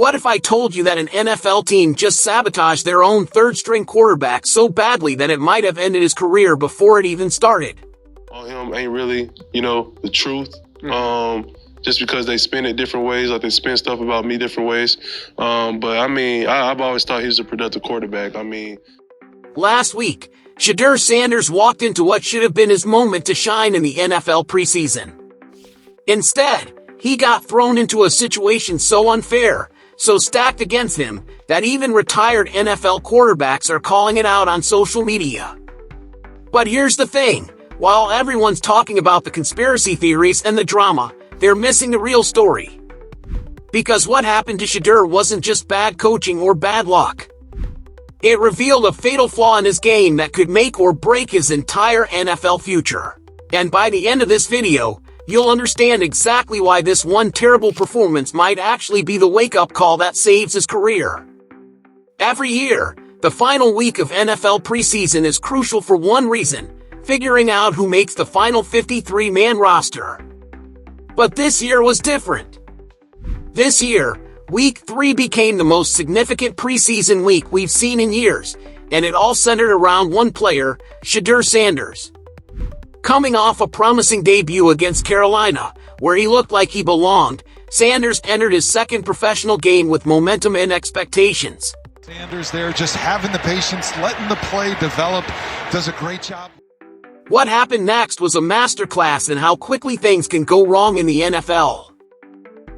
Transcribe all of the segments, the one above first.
What if I told you that an NFL team just sabotaged their own third-string quarterback so badly that it might have ended his career before it even started? On him ain't really, the truth. Just because they spin it different ways, like they spin stuff about me different ways. But I've always thought he was a productive quarterback. Last week, Shedeur Sanders walked into what should have been his moment to shine in the NFL preseason. Instead, he got thrown into a situation so unfair, so stacked against him, that even retired NFL quarterbacks are calling it out on social media. But here's the thing, while everyone's talking about the conspiracy theories and the drama, they're missing the real story. Because what happened to Shedeur wasn't just bad coaching or bad luck. It revealed a fatal flaw in his game that could make or break his entire NFL future. And by the end of this video, you'll understand exactly why this one terrible performance might actually be the wake-up call that saves his career. Every year, the final week of NFL preseason is crucial for one reason: figuring out who makes the final 53-man roster. But this year was different. This year, Week 3 became the most significant preseason week we've seen in years, and it all centered around one player, Shedeur Sanders. Coming off a promising debut against Carolina, where he looked like he belonged, Sanders entered his second professional game with momentum and expectations. Sanders there, just having the patience, letting the play develop, does a great job. What happened next was a masterclass in how quickly things can go wrong in the NFL.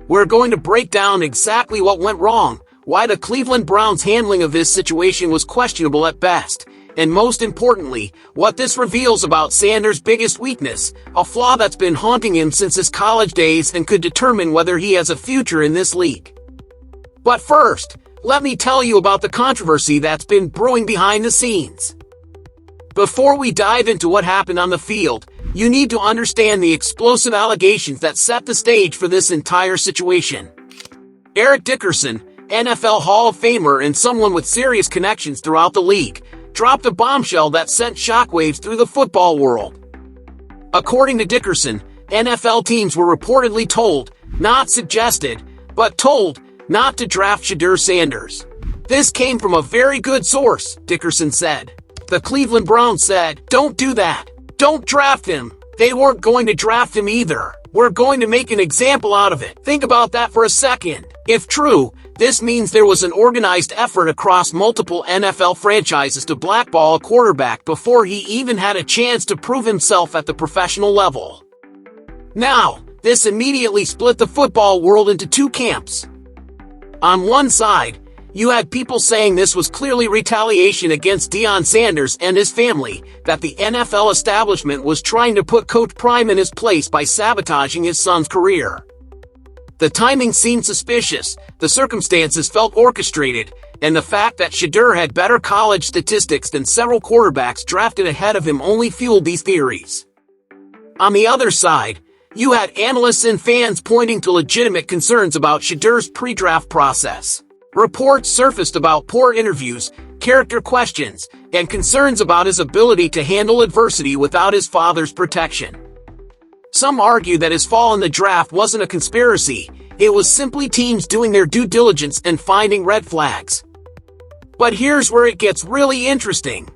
We're going to break down exactly what went wrong, why the Cleveland Browns' handling of this situation was questionable at best, and most importantly, what this reveals about Sanders' biggest weakness, a flaw that's been haunting him since his college days and could determine whether he has a future in this league. But first, let me tell you about the controversy that's been brewing behind the scenes. Before we dive into what happened on the field, you need to understand the explosive allegations that set the stage for this entire situation. Eric Dickerson, NFL Hall of Famer and someone with serious connections throughout the league, dropped a bombshell that sent shockwaves through the football world. According to Dickerson, NFL teams were reportedly told, not suggested, but told, not to draft Shedeur Sanders. This came from a very good source, Dickerson said. The Cleveland Browns said, "Don't do that. Don't draft him." They weren't going to draft him either. "We're going to make an example out of it." Think about that for a second. If true, this means there was an organized effort across multiple NFL franchises to blackball a quarterback before he even had a chance to prove himself at the professional level. Now, this immediately split the football world into two camps. On one side, you had people saying this was clearly retaliation against Deion Sanders and his family, that the NFL establishment was trying to put Coach Prime in his place by sabotaging his son's career. The timing seemed suspicious, the circumstances felt orchestrated, and the fact that Shedeur had better college statistics than several quarterbacks drafted ahead of him only fueled these theories. On the other side, you had analysts and fans pointing to legitimate concerns about Shedeur's pre-draft process. Reports surfaced about poor interviews, character questions, and concerns about his ability to handle adversity without his father's protection. Some argue that his fall in the draft wasn't a conspiracy, it was simply teams doing their due diligence and finding red flags. But here's where it gets really interesting.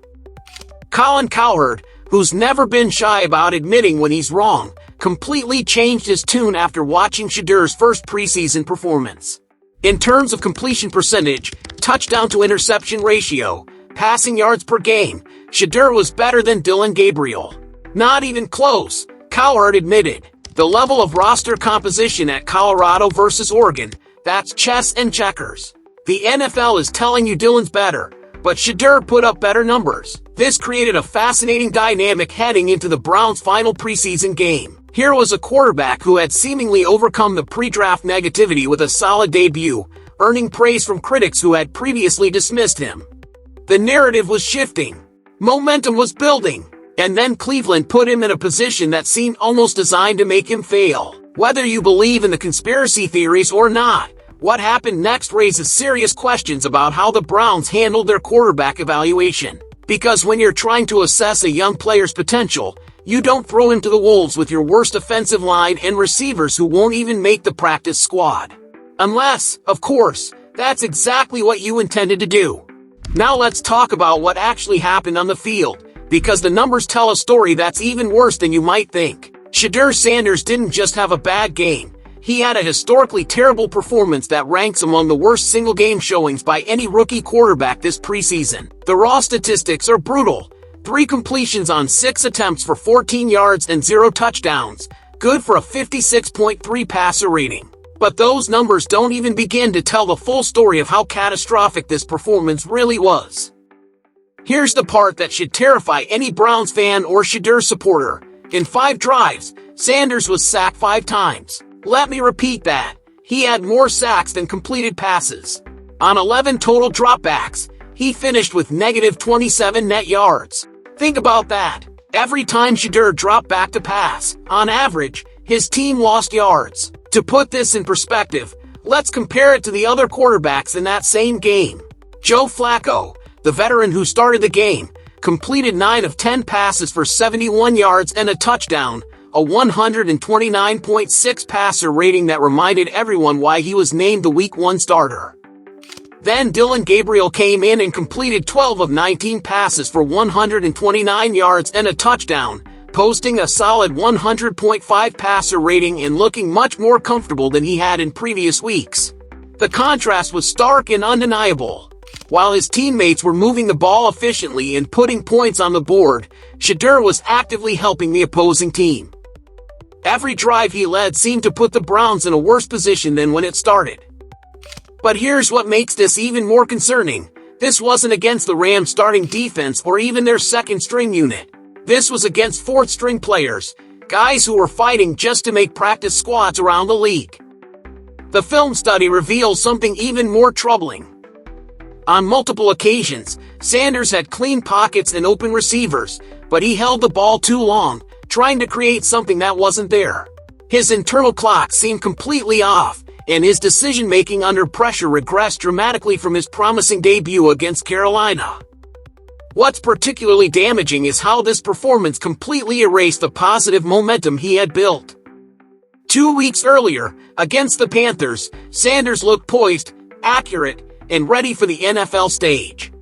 Colin Cowherd, who's never been shy about admitting when he's wrong, completely changed his tune after watching Shedeur's first preseason performance. In terms of completion percentage, touchdown to interception ratio, passing yards per game, Shedeur was better than Dylan Gabriel. Not even close, Cowherd admitted. The level of roster composition at Colorado versus Oregon, that's chess and checkers. The NFL is telling you Dylan's better, but Shedeur put up better numbers. This created a fascinating dynamic heading into the Browns' final preseason game. Here was a quarterback who had seemingly overcome the pre-draft negativity with a solid debut, earning praise from critics who had previously dismissed him. The narrative was shifting. Momentum was building. And then Cleveland put him in a position that seemed almost designed to make him fail. Whether you believe in the conspiracy theories or not, what happened next raises serious questions about how the Browns handled their quarterback evaluation. Because when you're trying to assess a young player's potential, you don't throw him to the wolves with your worst offensive line and receivers who won't even make the practice squad. Unless, of course, that's exactly what you intended to do. Now let's talk about what actually happened on the field, because the numbers tell a story that's even worse than you might think. Shedeur Sanders didn't just have a bad game. He had a historically terrible performance that ranks among the worst single-game showings by any rookie quarterback this preseason. The raw statistics are brutal. 3 completions on 6 attempts for 14 yards and 0 touchdowns, good for a 56.3 passer rating. But those numbers don't even begin to tell the full story of how catastrophic this performance really was. Here's the part that should terrify any Browns fan or Shedeur supporter. In 5 drives, Sanders was sacked 5 times. Let me repeat that. He had more sacks than completed passes. On 11 total dropbacks, he finished with negative 27 net yards. Think about that. Every time Shedeur dropped back to pass, on average, his team lost yards. To put this in perspective, let's compare it to the other quarterbacks in that same game. Joe Flacco, the veteran who started the game, completed 9 of 10 passes for 71 yards and a touchdown, a 129.6 passer rating that reminded everyone why he was named the Week 1 starter. Then Dylan Gabriel came in and completed 12 of 19 passes for 129 yards and a touchdown, posting a solid 100.5 passer rating and looking much more comfortable than he had in previous weeks. The contrast was stark and undeniable. While his teammates were moving the ball efficiently and putting points on the board, Shedeur was actively helping the opposing team. Every drive he led seemed to put the Browns in a worse position than when it started. But here's what makes this even more concerning. This wasn't against the Rams' starting defense or even their second-string unit. This was against fourth-string players, guys who were fighting just to make practice squads around the league. The film study reveals something even more troubling. On multiple occasions, Sanders had clean pockets and open receivers, but he held the ball too long, trying to create something that wasn't there. His internal clock seemed completely off, and his decision-making under pressure regressed dramatically from his promising debut against Carolina. What's particularly damaging is how this performance completely erased the positive momentum he had built. 2 weeks earlier, against the Panthers, Sanders looked poised, accurate, and ready for the NFL stage.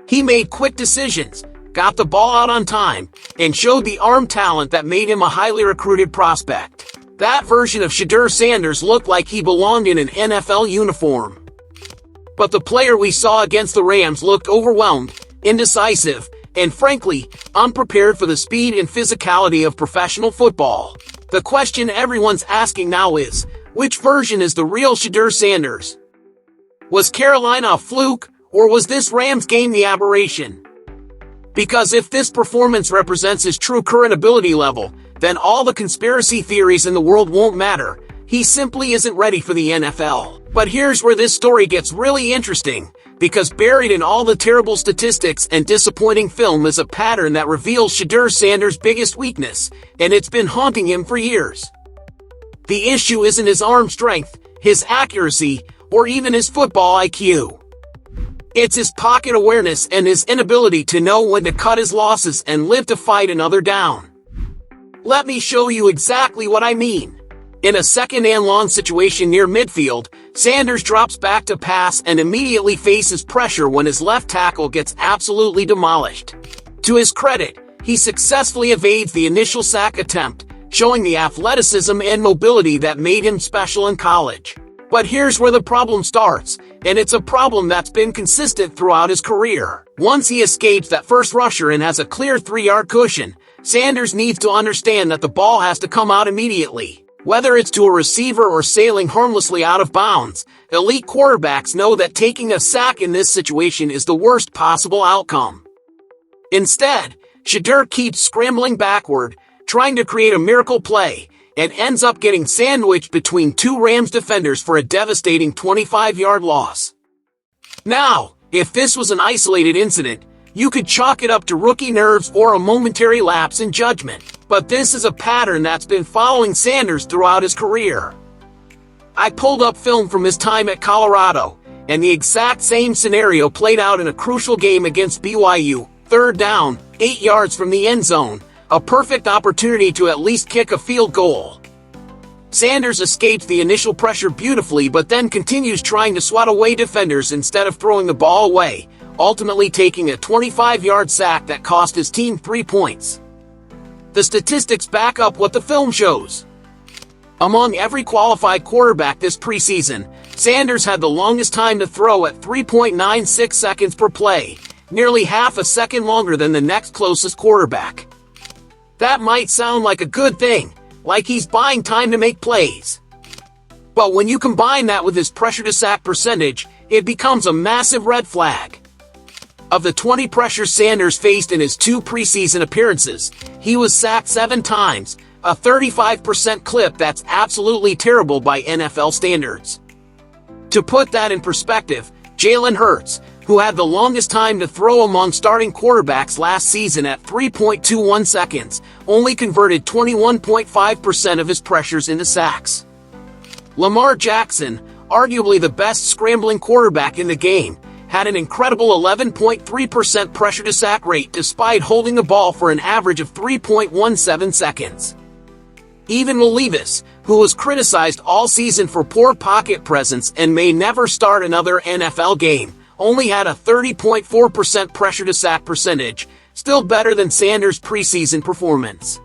He made quick decisions, got the ball out on time, and showed the arm talent that made him a highly recruited prospect. That version of Shedeur Sanders looked like he belonged in an NFL uniform. But the player we saw against the Rams looked overwhelmed, indecisive, and frankly, unprepared for the speed and physicality of professional football. The question everyone's asking now is, which version is the real Shedeur Sanders? Was Carolina a fluke, or was this Rams game the aberration? Because if this performance represents his true current ability level, then all the conspiracy theories in the world won't matter. He simply isn't ready for the NFL. But here's where this story gets really interesting, because buried in all the terrible statistics and disappointing film is a pattern that reveals Shedeur Sanders' biggest weakness, and it's been haunting him for years. The issue isn't his arm strength, his accuracy, or even his football IQ. It's his pocket awareness and his inability to know when to cut his losses and live to fight another down. Let me show you exactly what I mean. In a second and long situation near midfield, Sanders drops back to pass and immediately faces pressure when his left tackle gets absolutely demolished. To his credit, he successfully evades the initial sack attempt, showing the athleticism and mobility that made him special in college. But here's where the problem starts, and it's a problem that's been consistent throughout his career. Once he escapes that first rusher and has a clear 3-yard cushion, Sanders needs to understand that the ball has to come out immediately. Whether it's to a receiver or sailing harmlessly out of bounds, elite quarterbacks know that taking a sack in this situation is the worst possible outcome. Instead, Shedeur keeps scrambling backward, trying to create a miracle play, and ends up getting sandwiched between 2 Rams defenders for a devastating 25-yard loss. Now, if this was an isolated incident, you could chalk it up to rookie nerves or a momentary lapse in judgment. But this is a pattern that's been following Sanders throughout his career. I pulled up film from his time at Colorado, and the exact same scenario played out in a crucial game against BYU, 3rd down, 8 yards from the end zone, a perfect opportunity to at least kick a field goal. Sanders escapes the initial pressure beautifully but then continues trying to swat away defenders instead of throwing the ball away, ultimately taking a 25-yard sack that cost his team 3 points. The statistics back up what the film shows. Among every qualified quarterback this preseason, Sanders had the longest time to throw at 3.96 seconds per play, nearly half a second longer than the next closest quarterback. That might sound like a good thing, like he's buying time to make plays. But when you combine that with his pressure to sack percentage, it becomes a massive red flag. Of the 20 pressures Sanders faced in his 2 preseason appearances, he was sacked 7 times, a 35% clip that's absolutely terrible by NFL standards. To put that in perspective, Jalen Hurts, who had the longest time to throw among starting quarterbacks last season at 3.21 seconds, only converted 21.5% of his pressures into sacks. Lamar Jackson, arguably the best scrambling quarterback in the game, had an incredible 11.3% pressure to sack rate despite holding the ball for an average of 3.17 seconds. Even Will Levis, who was criticized all season for poor pocket presence and may never start another NFL game, only had a 30.4% pressure to sack percentage, still better than Sanders' preseason performance.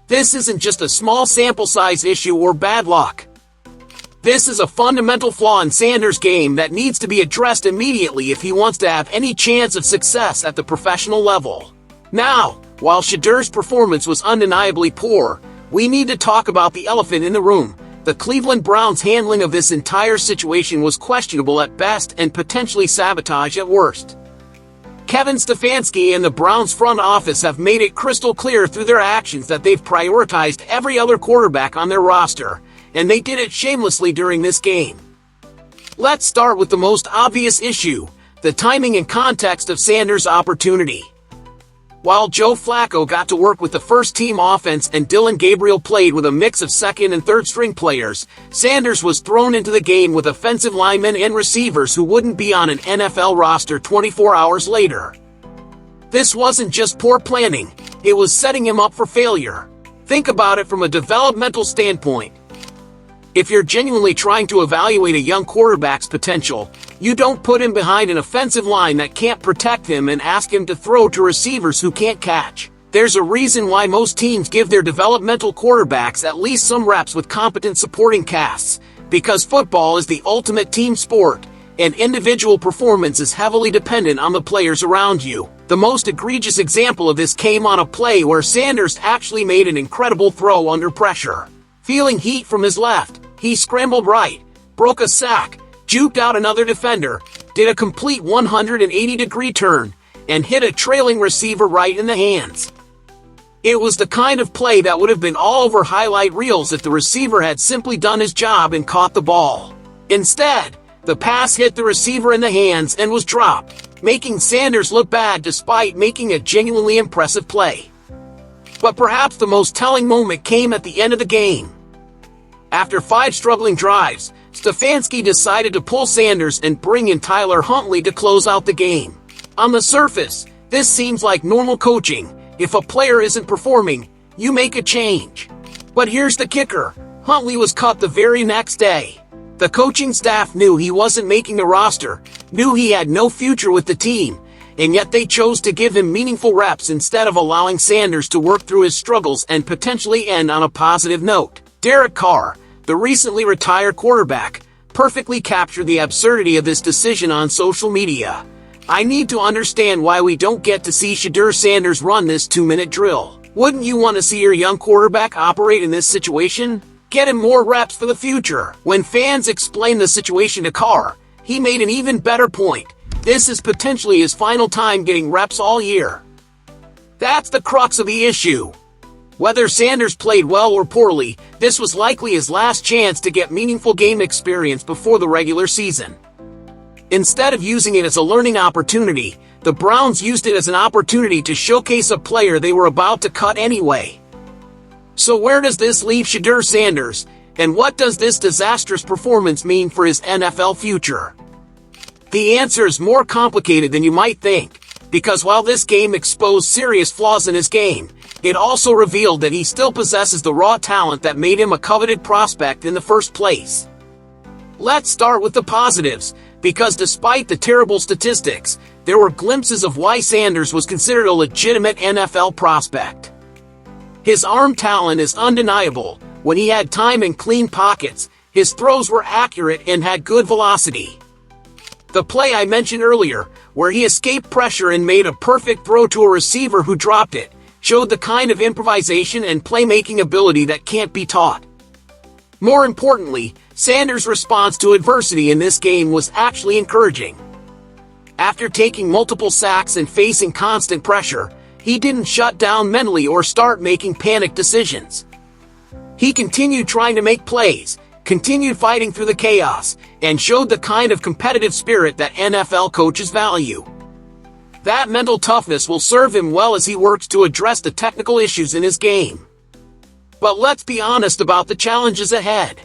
This isn't just a small sample size issue or bad luck. This is a fundamental flaw in Sanders' game that needs to be addressed immediately if he wants to have any chance of success at the professional level. Now, while Shedeur's performance was undeniably poor, we need to talk about the elephant in the room. The Cleveland Browns' handling of this entire situation was questionable at best and potentially sabotage at worst. Kevin Stefanski and the Browns front office have made it crystal clear through their actions that they've prioritized every other quarterback on their roster, and they did it shamelessly during this game. Let's start with the most obvious issue, the timing and context of Sanders' opportunity. While Joe Flacco got to work with the first-team offense and Dylan Gabriel played with a mix of second- and third-string players, Sanders was thrown into the game with offensive linemen and receivers who wouldn't be on an NFL roster 24 hours later. This wasn't just poor planning, it was setting him up for failure. Think about it from a developmental standpoint. If you're genuinely trying to evaluate a young quarterback's potential, you don't put him behind an offensive line that can't protect him and ask him to throw to receivers who can't catch. There's a reason why most teams give their developmental quarterbacks at least some reps with competent supporting casts, because football is the ultimate team sport, and individual performance is heavily dependent on the players around you. The most egregious example of this came on a play where Sanders actually made an incredible throw under pressure. Feeling heat from his left, he scrambled right, broke a sack, juked out another defender, did a complete 180-degree turn, and hit a trailing receiver right in the hands. It was the kind of play that would have been all over highlight reels if the receiver had simply done his job and caught the ball. Instead, the pass hit the receiver in the hands and was dropped, making Sanders look bad despite making a genuinely impressive play. But perhaps the most telling moment came at the end of the game. After 5 struggling drives, Stefanski decided to pull Sanders and bring in Tyler Huntley to close out the game. On the surface, this seems like normal coaching. If a player isn't performing, you make a change. But here's the kicker. Huntley was cut the very next day. The coaching staff knew he wasn't making the roster, knew he had no future with the team, and yet they chose to give him meaningful reps instead of allowing Sanders to work through his struggles and potentially end on a positive note. Derek Carr, the recently retired quarterback, perfectly captured the absurdity of this decision on social media. I need to understand why we don't get to see Shedeur Sanders run this 2-minute drill. Wouldn't you want to see your young quarterback operate in this situation? Get him more reps for the future. When fans explained the situation to Carr, he made an even better point. This is potentially his final time getting reps all year. That's the crux of the issue. Whether Sanders played well or poorly, this was likely his last chance to get meaningful game experience before the regular season. Instead of using it as a learning opportunity, the Browns used it as an opportunity to showcase a player they were about to cut anyway. So where does this leave Shedeur Sanders, and what does this disastrous performance mean for his NFL future? The answer is more complicated than you might think, because while this game exposed serious flaws in his game, It also revealed that he still possesses the raw talent that made him a coveted prospect in the first place. Let's start with the positives, because despite the terrible statistics, there were glimpses of why Sanders was considered a legitimate NFL prospect. His arm talent is undeniable. When he had time and clean pockets, his throws were accurate and had good velocity. The play I mentioned earlier, where he escaped pressure and made a perfect throw to a receiver who dropped it, showed the kind of improvisation and playmaking ability that can't be taught. More importantly, Sanders' response to adversity in this game was actually encouraging. After taking multiple sacks and facing constant pressure, he didn't shut down mentally or start making panic decisions. He continued trying to make plays, continued fighting through the chaos, and showed the kind of competitive spirit that NFL coaches value. That mental toughness will serve him well as he works to address the technical issues in his game. But let's be honest about the challenges ahead.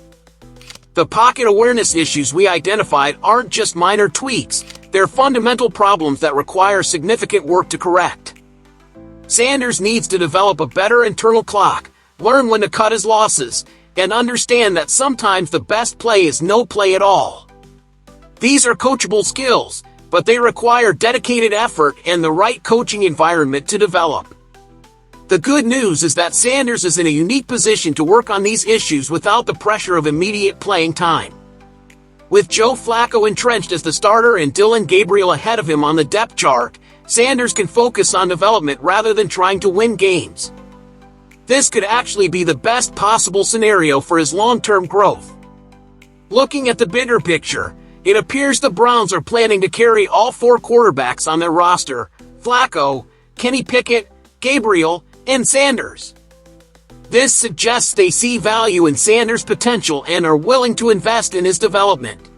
The pocket awareness issues we identified aren't just minor tweaks, they're fundamental problems that require significant work to correct. Sanders needs to develop a better internal clock, learn when to cut his losses, and understand that sometimes the best play is no play at all. These are coachable skills, but they require dedicated effort and the right coaching environment to develop. The good news is that Sanders is in a unique position to work on these issues without the pressure of immediate playing time. With Joe Flacco entrenched as the starter and Dylan Gabriel ahead of him on the depth chart, Sanders can focus on development rather than trying to win games. This could actually be the best possible scenario for his long-term growth. Looking at the bigger picture, it appears the Browns are planning to carry all four quarterbacks on their roster: Flacco, Kenny Pickett, Gabriel, and Sanders. This suggests they see value in Sanders' potential and are willing to invest in his development.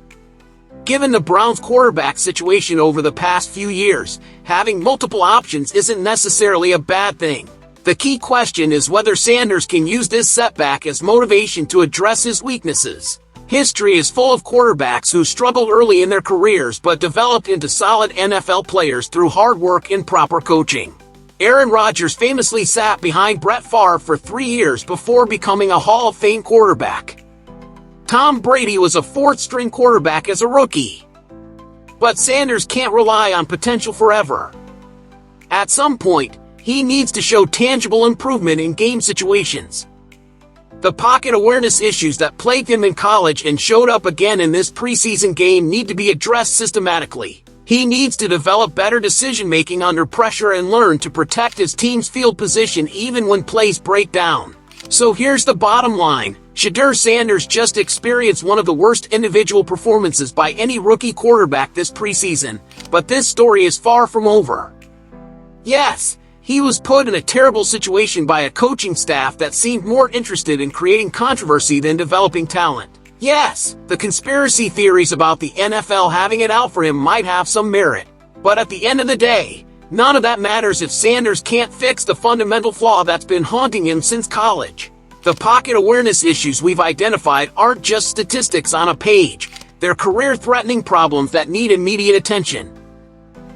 Given the Browns' quarterback situation over the past few years, having multiple options isn't necessarily a bad thing. The key question is whether Sanders can use this setback as motivation to address his weaknesses. History is full of quarterbacks who struggled early in their careers but developed into solid NFL players through hard work and proper coaching. Aaron Rodgers famously sat behind Brett Favre for 3 years before becoming a Hall of Fame quarterback. Tom Brady was a fourth-string quarterback as a rookie. But Sanders can't rely on potential forever. At some point, he needs to show tangible improvement in game situations. The pocket awareness issues that plagued him in college and showed up again in this preseason game need to be addressed systematically. He needs to develop better decision-making under pressure and learn to protect his team's field position even when plays break down. So here's the bottom line. Shedeur Sanders just experienced one of the worst individual performances by any rookie quarterback this preseason, but this story is far from over. Yes, he was put in a terrible situation by a coaching staff that seemed more interested in creating controversy than developing talent. Yes, the conspiracy theories about the NFL having it out for him might have some merit. But at the end of the day, none of that matters if Sanders can't fix the fundamental flaw that's been haunting him since college. The pocket awareness issues we've identified aren't just statistics on a page. They're career-threatening problems that need immediate attention.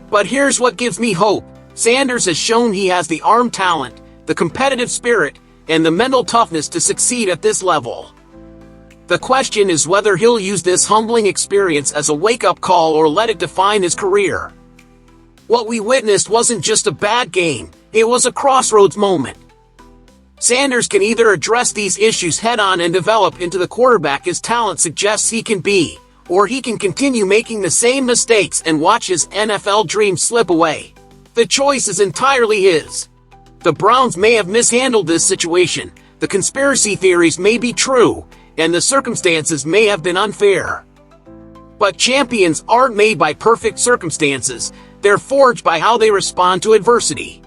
But here's what gives me hope. Sanders has shown he has the arm talent, the competitive spirit, and the mental toughness to succeed at this level. The question is whether he'll use this humbling experience as a wake-up call or let it define his career. What we witnessed wasn't just a bad game, it was a crossroads moment. Sanders can either address these issues head-on and develop into the quarterback his talent suggests he can be, or he can continue making the same mistakes and watch his NFL dreams slip away. The choice is entirely his. The Browns may have mishandled this situation, the conspiracy theories may be true, and the circumstances may have been unfair. But champions aren't made by perfect circumstances, they're forged by how they respond to adversity.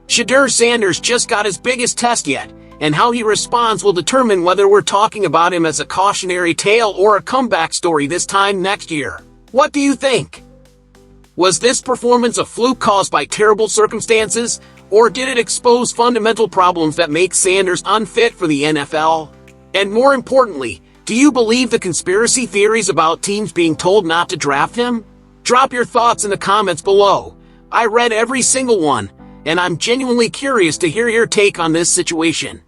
Shedeur Sanders just got his biggest test yet, and how he responds will determine whether we're talking about him as a cautionary tale or a comeback story this time next year. What do you think? Was this performance a fluke caused by terrible circumstances, or did it expose fundamental problems that make Sanders unfit for the NFL? And more importantly, do you believe the conspiracy theories about teams being told not to draft him? Drop your thoughts in the comments below. I read every single one, and I'm genuinely curious to hear your take on this situation.